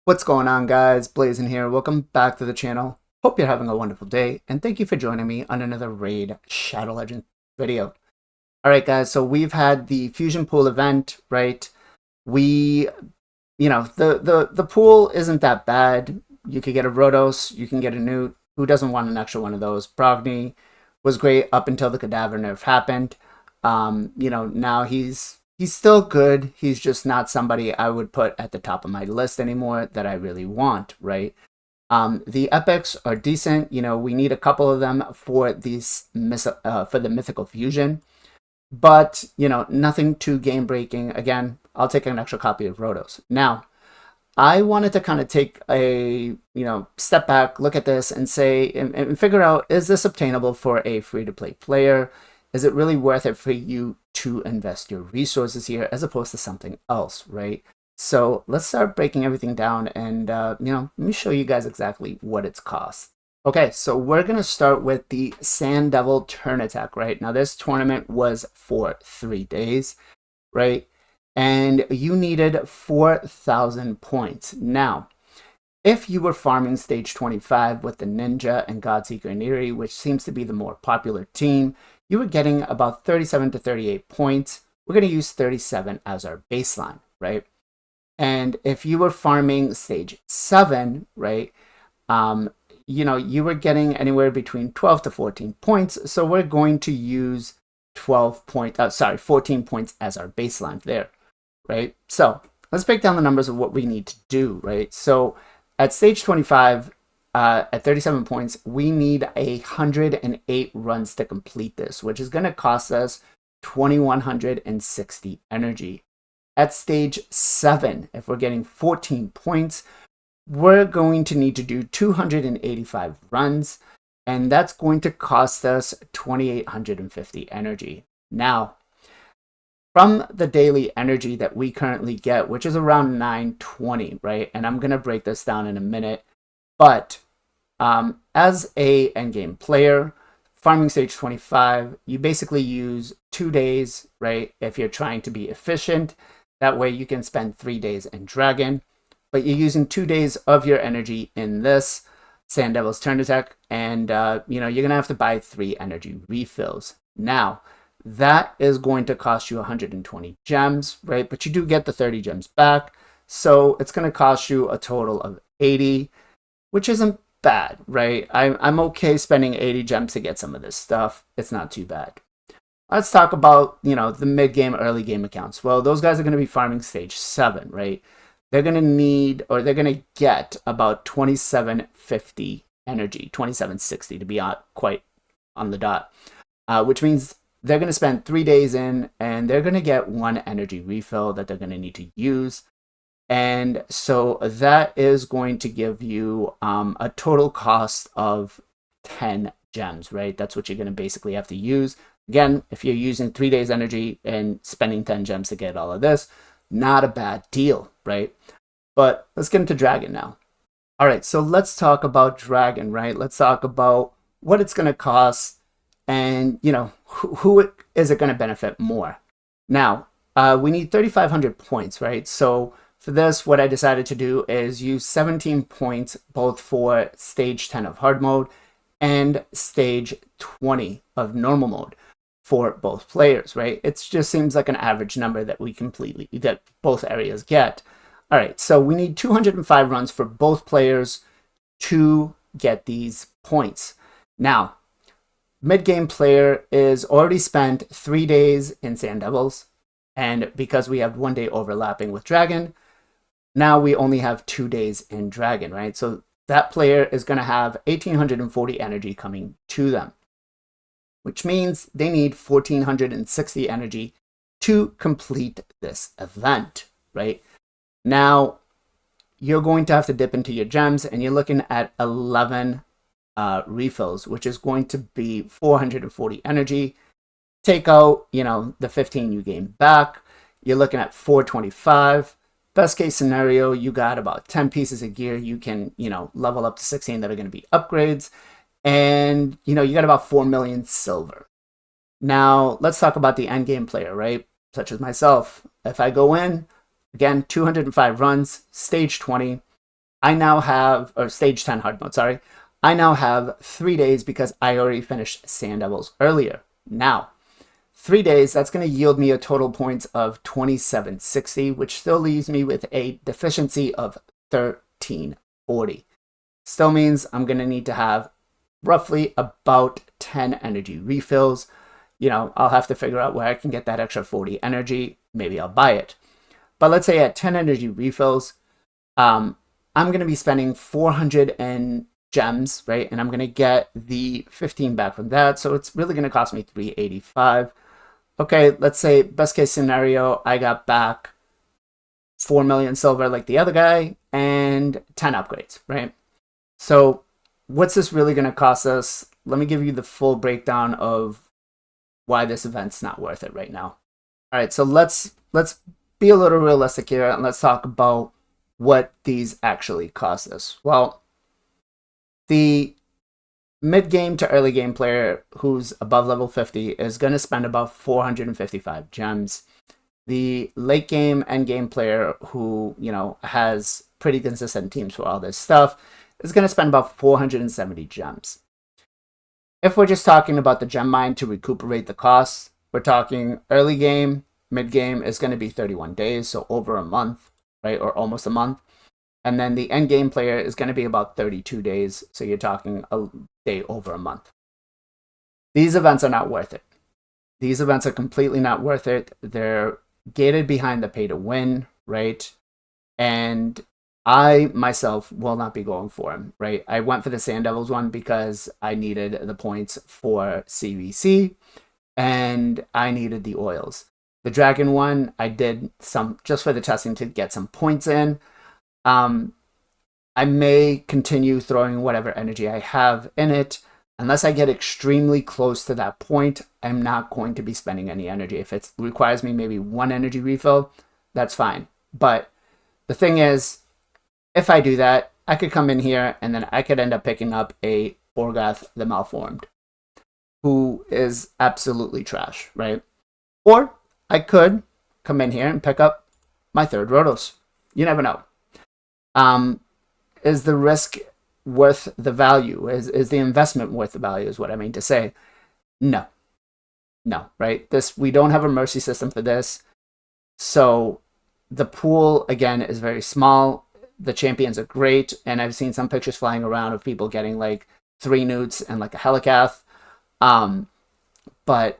What's going on, guys? Blazing here. Welcome back to the channel. Hope you're having a wonderful day, and thank you for joining me on another Raid Shadow Legends video. Alright guys, so we've had the Fusion Pool event, right? The pool isn't that bad. You could get a Rotos, you can get a Newt. Who doesn't want an extra one of those? Brogni was great up until the Cadaver nerf happened. Now he's still good. He's just not somebody I would put at the top of my list anymore that I really want, right? The epics are decent. We need a couple of them for these for the mythical fusion, but nothing too game breaking. Again, I'll take an extra copy of Rotos. Now, I wanted to kind of take a step back, look at this, and say and figure out, is this obtainable for a free to play player? Is it really worth it for you to invest your resources here as opposed to something else, right? So let's start breaking everything down and, let me show you guys exactly what it's cost. Okay, so we're going to start with the Sand Devil Turn Attack, right? Now, this tournament was for 3 days, right? And you needed 4,000 points. Now, if you were farming stage 25 with the Ninja and Godseeker and Eerie, which seems to be the more popular team, you were getting about 37 to 38 points. We're going to use 37 as our baseline, right? And if you were farming stage 7, right, you were getting anywhere between 12 to 14 points. So we're going to use 14 points as our baseline there, right? So let's break down the numbers of what we need to do, right? So at stage 25, at 37 points, we need 108 runs to complete this, which is going to cost us 2,160 energy. At stage 7, if we're getting 14 points, we're going to need to do 285 runs, and that's going to cost us 2,850 energy. Now, from the daily energy that we currently get, which is around 920, right? And I'm going to break this down in a minute, but as a endgame player, farming stage 25, you basically use 2 days, right? If you're trying to be efficient, that way you can spend 3 days in Dragon, but you're using 2 days of your energy in this Sand Devil's Turn Attack, and you're gonna have to buy 3 energy refills. Now, that is going to cost you 120 gems, right? But you do get the 30 gems back, so it's gonna cost you a total of 80, which isn't bad, right? I'm okay spending 80 gems to get some of this stuff. It's not too bad. Let's talk about, the mid-game, early game accounts. Well, those guys are going to be farming stage 7, right? They're going to need, or they're going to get about 2750 energy, 2760 to be quite on the dot, which means they're going to spend 3 days in, and they're going to get 1 energy refill that they're going to need to use. And so that is going to give you a total cost of 10 gems, right? That's what you're going to basically have to use. Again, if you're using 3 days energy and spending 10 gems to get all of this, not a bad deal, right? But let's get into Dragon now. All right, so let's talk about Dragon, right? Let's talk about what it's going to cost and, who is it going to benefit more. Now, we need 3,500 points, right? So for this, what I decided to do is use 17 points both for stage 10 of hard mode and stage 20 of normal mode for both players, right? It just seems like an average number that that both areas get. All right, so we need 205 runs for both players to get these points. Now, mid-game player is already spent 3 days in Sand Devils, and because we have 1 day overlapping with Dragon, now we only have 2 days in Dragon, right? So that player is going to have 1,840 energy coming to them, which means they need 1,460 energy to complete this event, right? Now, you're going to have to dip into your gems, and you're looking at 11 refills, which is going to be 440 energy. Take out, the 15 you gain back. You're looking at 425. Best case scenario, you got about 10 pieces of gear you can, level up to 16 that are going to be upgrades. And, you got about 4 million silver. Now, let's talk about the endgame player, right? Such as myself. If I go in, again, 205 runs, stage 20, I now have, or stage 10 hard mode, sorry. I now have 3 days because I already finished Sand Devils earlier. Now, 3 days, that's going to yield me a total points of 2760, which still leaves me with a deficiency of 1340. Still means I'm going to need to have roughly about 10 energy refills. You know, I'll have to figure out where I can get that extra 40 energy. Maybe I'll buy it. But let's say at 10 energy refills, I'm going to be spending 400 and gems, right? And I'm going to get the 15 back from that. So it's really going to cost me 385. Okay, let's say best case scenario, I got back 4 million silver like the other guy and 10 upgrades, right? So what's this really going to cost us? Let me give you the full breakdown of why this event's not worth it right now. All right, so let's be a little realistic here and let's talk about what these actually cost us. Well, the mid-game to early game player who's above level 50 is going to spend about 455 gems. The late game, end game player who, you know, has pretty consistent teams for all this stuff is going to spend about 470 gems. If we're just talking about the gem mine to recuperate the costs, we're talking early game, mid game is going to be 31 days, so over a month, right, or almost a month. And then the end game player is going to be about 32 days, so you're talking a day over a month. These events are not worth it. These events are completely not worth it. They're gated behind the pay to win, right? And I myself will not be going for them, right? I went for the Sand Devils one because I needed the points for CVC and I needed the oils. The Dragon one, I did some just for the testing to get some points in. I may continue throwing whatever energy I have in it. Unless I get extremely close to that point, I'm not going to be spending any energy. If it requires me maybe one energy refill, that's fine. But the thing is, if I do that, I could come in here and then I could end up picking up a Orgath the Malformed, who is absolutely trash, right? Or I could come in here and pick up my third Rotos. You never know. Is the risk worth the value? Is the investment worth the value is what I mean to say. No, right? We don't have a mercy system for this. So the pool, again, is very small. The champions are great. And I've seen some pictures flying around of people getting like 3 newts and like a Helicath. But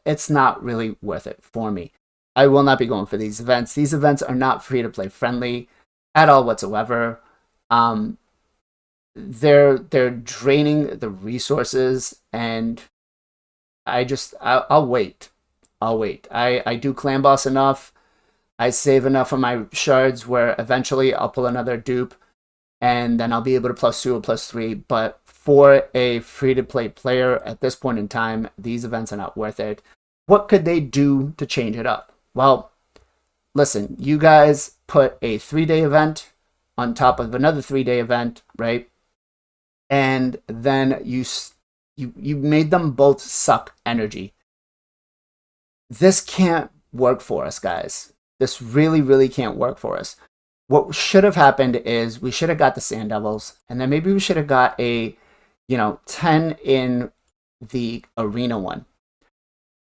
it's not really worth it for me. I will not be going for these events. These events are not free to play friendly at all whatsoever. They're draining the resources, and I'll wait. I do clan boss enough. I save enough of my shards where eventually I'll pull another dupe, and then I'll be able to +2 or +3. But for a free-to-play player at this point in time, these events are not worth it. What could they do to change it up? Well, listen, you guys put a 3-day event on top of another 3-day event, right? And then you made them both suck energy. This can't work for us, guys. This really, really can't work for us. What should have happened is we should have got the Sand Devils, and then maybe we should have got a, 10 in the arena one.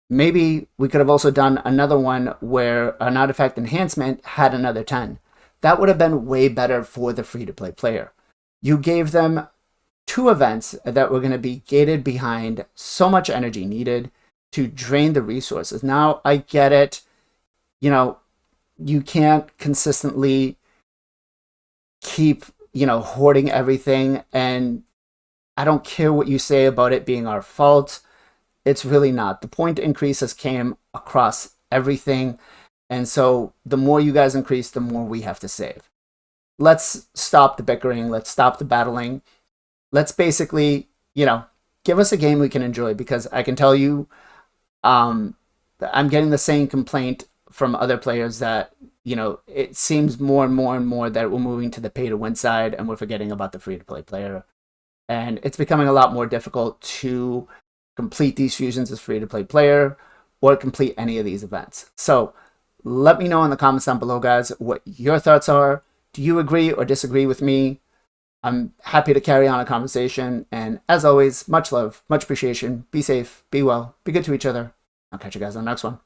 Maybe we could have also done another one where an artifact enhancement had another 10. That would have been way better for the free-to-play player. You gave them 2 events that were going to be gated behind so much energy needed to drain the resources. Now, I get it. You can't consistently keep, hoarding everything. And I don't care what you say about it being our fault. It's really not. The point increases came across everything. And so the more you guys increase, the more we have to save. Let's stop the bickering. Let's stop the battling. Let's basically, give us a game we can enjoy, because I can tell you, I'm getting the same complaint from other players that, it seems more and more and more that we're moving to the pay to win side and we're forgetting about the free to play player. And it's becoming a lot more difficult to complete these fusions as free to play player or complete any of these events. So let me know in the comments down below, guys, what your thoughts are. Do you agree or disagree with me? I'm happy to carry on a conversation. And as always, much love, much appreciation. Be safe, be well, be good to each other. I'll catch you guys on the next one.